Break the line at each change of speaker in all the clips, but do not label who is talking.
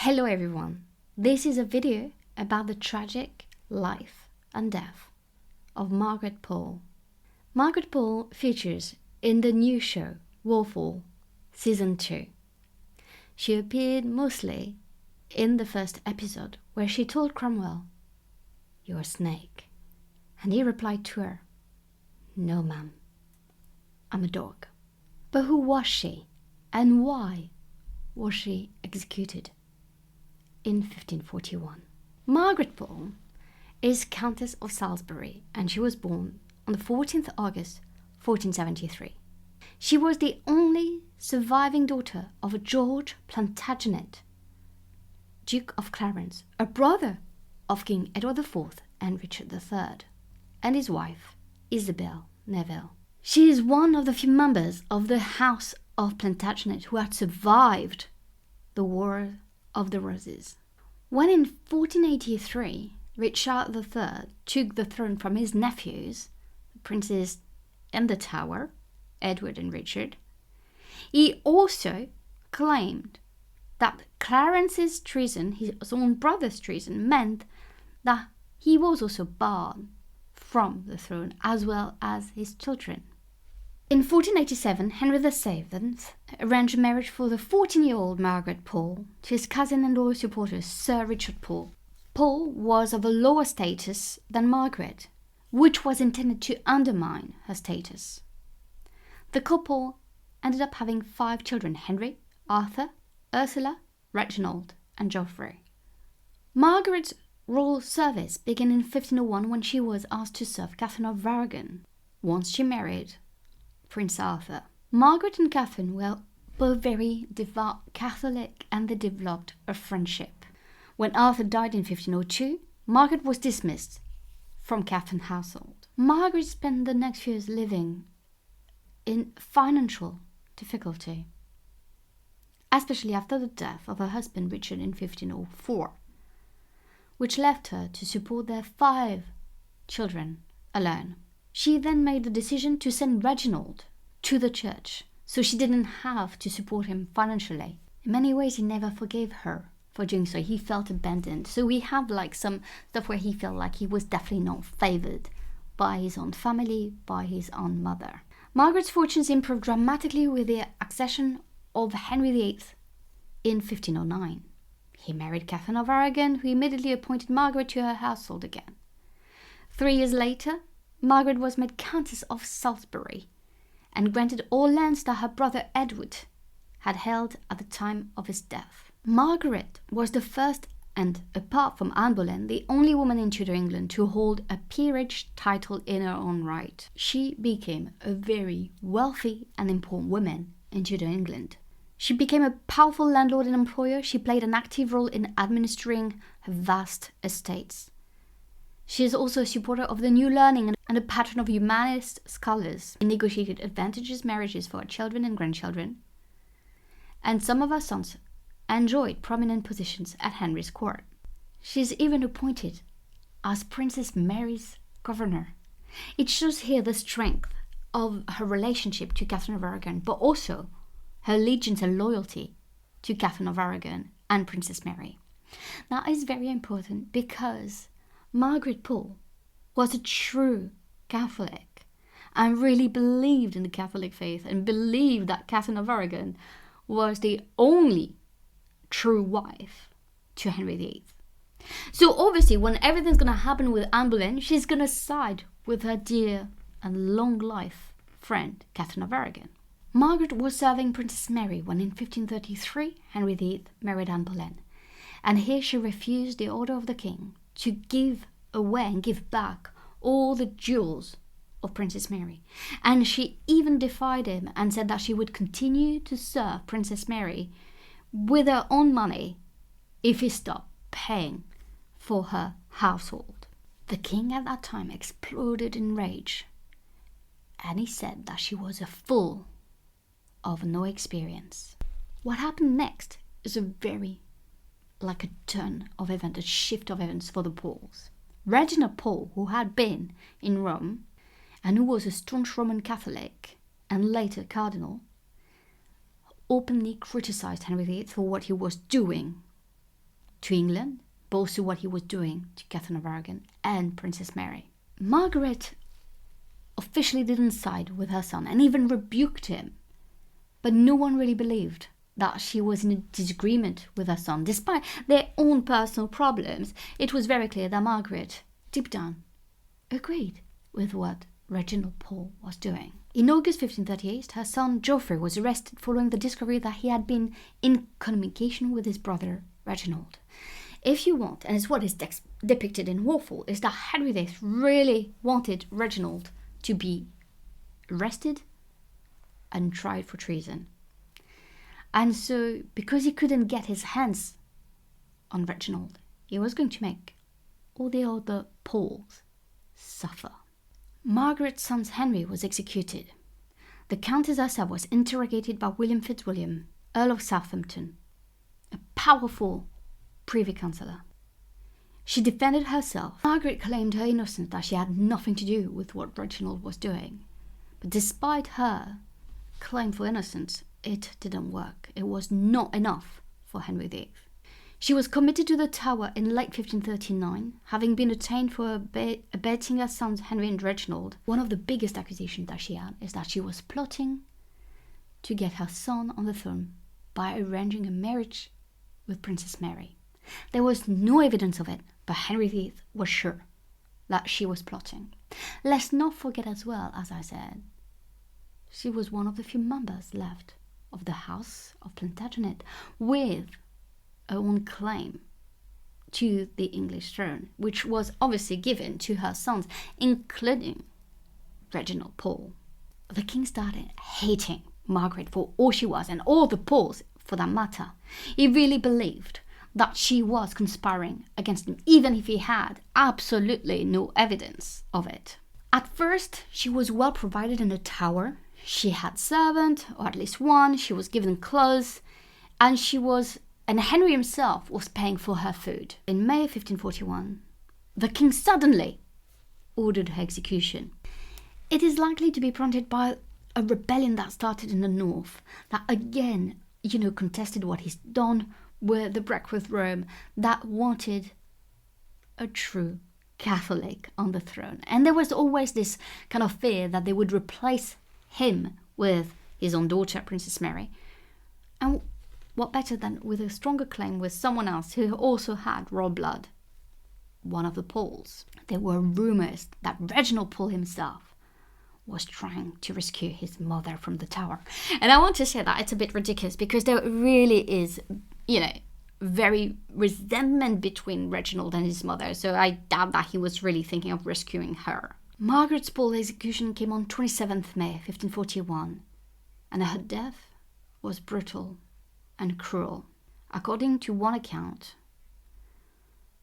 Hello everyone, this is a video about the tragic life and death of Margaret Pole. Margaret Pole features in the new show Wolfall Season 2. She appeared mostly in the first episode where she told Cromwell, "You're a snake," and he replied to her, "No ma'am, I'm a dog." But who was she and why was she executed in 1541? Margaret Pole is Countess of Salisbury, and she was born on the 14th August 1473. She was the only surviving daughter of George Plantagenet, Duke of Clarence, a brother of King Edward IV and Richard III, and his wife Isabel Neville. She is one of the few members of the House of Plantagenet who had survived the War of the Roses. When in 1483 Richard III took the throne from his nephews, the princes in the Tower, Edward and Richard, he also claimed that Clarence's treason, his own brother's treason, meant that he was also barred from the throne as well as his children. In 1487, Henry VII arranged a marriage for the 14-year-old Margaret Pole to his cousin and loyal supporter, Sir Richard Pole. Pole was of a lower status than Margaret, which was intended to undermine her status. The couple ended up having 5 children: Henry, Arthur, Ursula, Reginald, and Geoffrey. Margaret's royal service began in 1501 when she was asked to serve Catherine of Aragon once she married Prince Arthur. Margaret and Katherine were both very devout Catholic, and they developed a friendship. When Arthur died in 1502, Margaret was dismissed from Catherine's household. Margaret spent the next few years living in financial difficulty, especially after the death of her husband Richard in 1504, which left her to support their 5 children alone. She then made the decision to send Reginald to the church, so she didn't have to support him financially. In many ways, he never forgave her for doing so. He felt abandoned. So we have some stuff where he felt like he was definitely not favored by his own family, by his own mother. Margaret's fortunes improved dramatically with the accession of Henry VIII in 1509. He married Catherine of Aragon, who immediately appointed Margaret to her household again. 3 years later, Margaret was made Countess of Salisbury and granted all lands that her brother Edward had held at the time of his death. Margaret was the first and, apart from Anne Boleyn, the only woman in Tudor England to hold a peerage title in her own right. She became a very wealthy and important woman in Tudor England. She became a powerful landlord and employer. She played an active role in administering her vast estates. She is also a supporter of the new learning and a patron of humanist scholars. She negotiated advantageous marriages for her children and grandchildren, and some of her sons enjoyed prominent positions at Henry's court. She is even appointed as Princess Mary's governor. It shows here the strength of her relationship to Catherine of Aragon, but also her allegiance and loyalty to Catherine of Aragon and Princess Mary. Now, it's very important because Margaret Pole was a true Catholic and really believed in the Catholic faith and believed that Catherine of Aragon was the only true wife to Henry VIII. So obviously, when everything's going to happen with Anne Boleyn, she's going to side with her dear and long life friend Catherine of Aragon. Margaret was serving Princess Mary when in 1533 Henry VIII married Anne Boleyn, and here she refused the order of the king to give away and give back all the jewels of Princess Mary. And she even defied him and said that she would continue to serve Princess Mary with her own money if he stopped paying for her household. The king at that time exploded in rage, and he said that she was a fool of no experience. What happened next is a turn of events, a shift of events for the Poles. Reginald Pole, who had been in Rome and who was a staunch Roman Catholic and later cardinal, openly criticized Henry VIII for what he was doing to England, both to what he was doing to Catherine of Aragon and Princess Mary. Margaret officially didn't side with her son and even rebuked him, but no one really believed that she was in a disagreement with her son. Despite their own personal problems, it was very clear that Margaret, deep down, agreed with what Reginald Pole was doing. In August 1538, her son Geoffrey was arrested following the discovery that he had been in communication with his brother Reginald. If you want, and it's what is depicted in Warful, is that Henry VIII really wanted Reginald to be arrested and tried for treason. And so, because he couldn't get his hands on Reginald, he was going to make all the other Poles suffer. Margaret's son Henry was executed. The Countess herself was interrogated by William Fitzwilliam, Earl of Southampton, a powerful Privy Councillor. She defended herself. Margaret claimed her innocence, that she had nothing to do with what Reginald was doing. But despite her claim for innocence, it didn't work. It was not enough for Henry VIII. She was committed to the Tower in late 1539, having been detained for abetting her sons Henry and Reginald. One of the biggest accusations that she had is that she was plotting to get her son on the throne by arranging a marriage with Princess Mary. There was no evidence of it, but Henry VIII was sure that she was plotting. Let's not forget as well, as I said, she was one of the few members left of the House of Plantagenet with her own claim to the English throne, which was obviously given to her sons, including Reginald Pole. The king started hating Margaret for all she was, and all the Poles for that matter. He really believed that she was conspiring against him, even if he had absolutely no evidence of it. At first, she was well provided in the Tower. She had servant, or at least one. She was given clothes, and Henry himself was paying for her food. In May 1541, the king suddenly ordered her execution. It is likely to be prompted by a rebellion that started in the north, that again, contested what he's done with the break with Rome, that wanted a true Catholic on the throne. And there was always this kind of fear that they would replace him with his own daughter, Princess Mary. And what better than with a stronger claim with someone else who also had royal blood, one of the Poles. There were rumors that Reginald Pole himself was trying to rescue his mother from the Tower. And I want to say that it's a bit ridiculous, because there really is, very resentment between Reginald and his mother, so I doubt that he was really thinking of rescuing her. Margaret Pole's execution came on 27th May 1541, and her death was brutal and cruel. According to one account,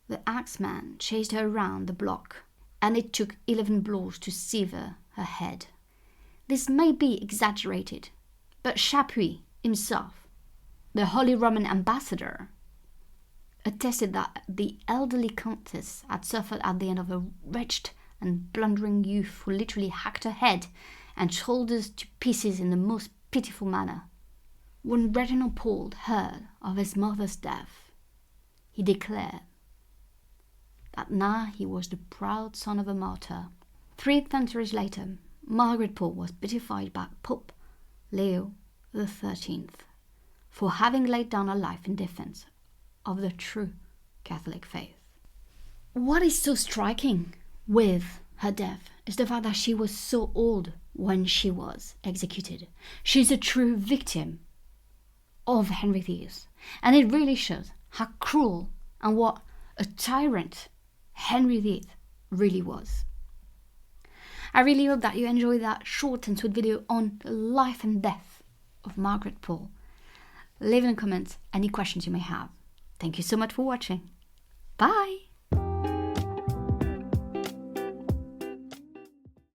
the axeman chased her around the block, and it took 11 blows to sever her head. This may be exaggerated, but Chapuis himself, the Holy Roman Ambassador, attested that the elderly countess had suffered at the end of a wretched and blundering youth who literally hacked her head and shoulders to pieces in the most pitiful manner. When Reginald Pole heard of his mother's death, he declared that now he was the proud son of a martyr. 3 centuries later, Margaret Pole was beatified by Pope Leo XIII for having laid down her life in defense of the true Catholic faith. What is so striking with her death is the fact that she was so old when she was executed. She's a true victim of Henry VIII, and it really shows how cruel and what a tyrant Henry VIII really was. I really hope that you enjoyed that short and sweet video on the life and death of Margaret Pole. Leave in the comments any questions you may have. Thank you so much for watching. Bye!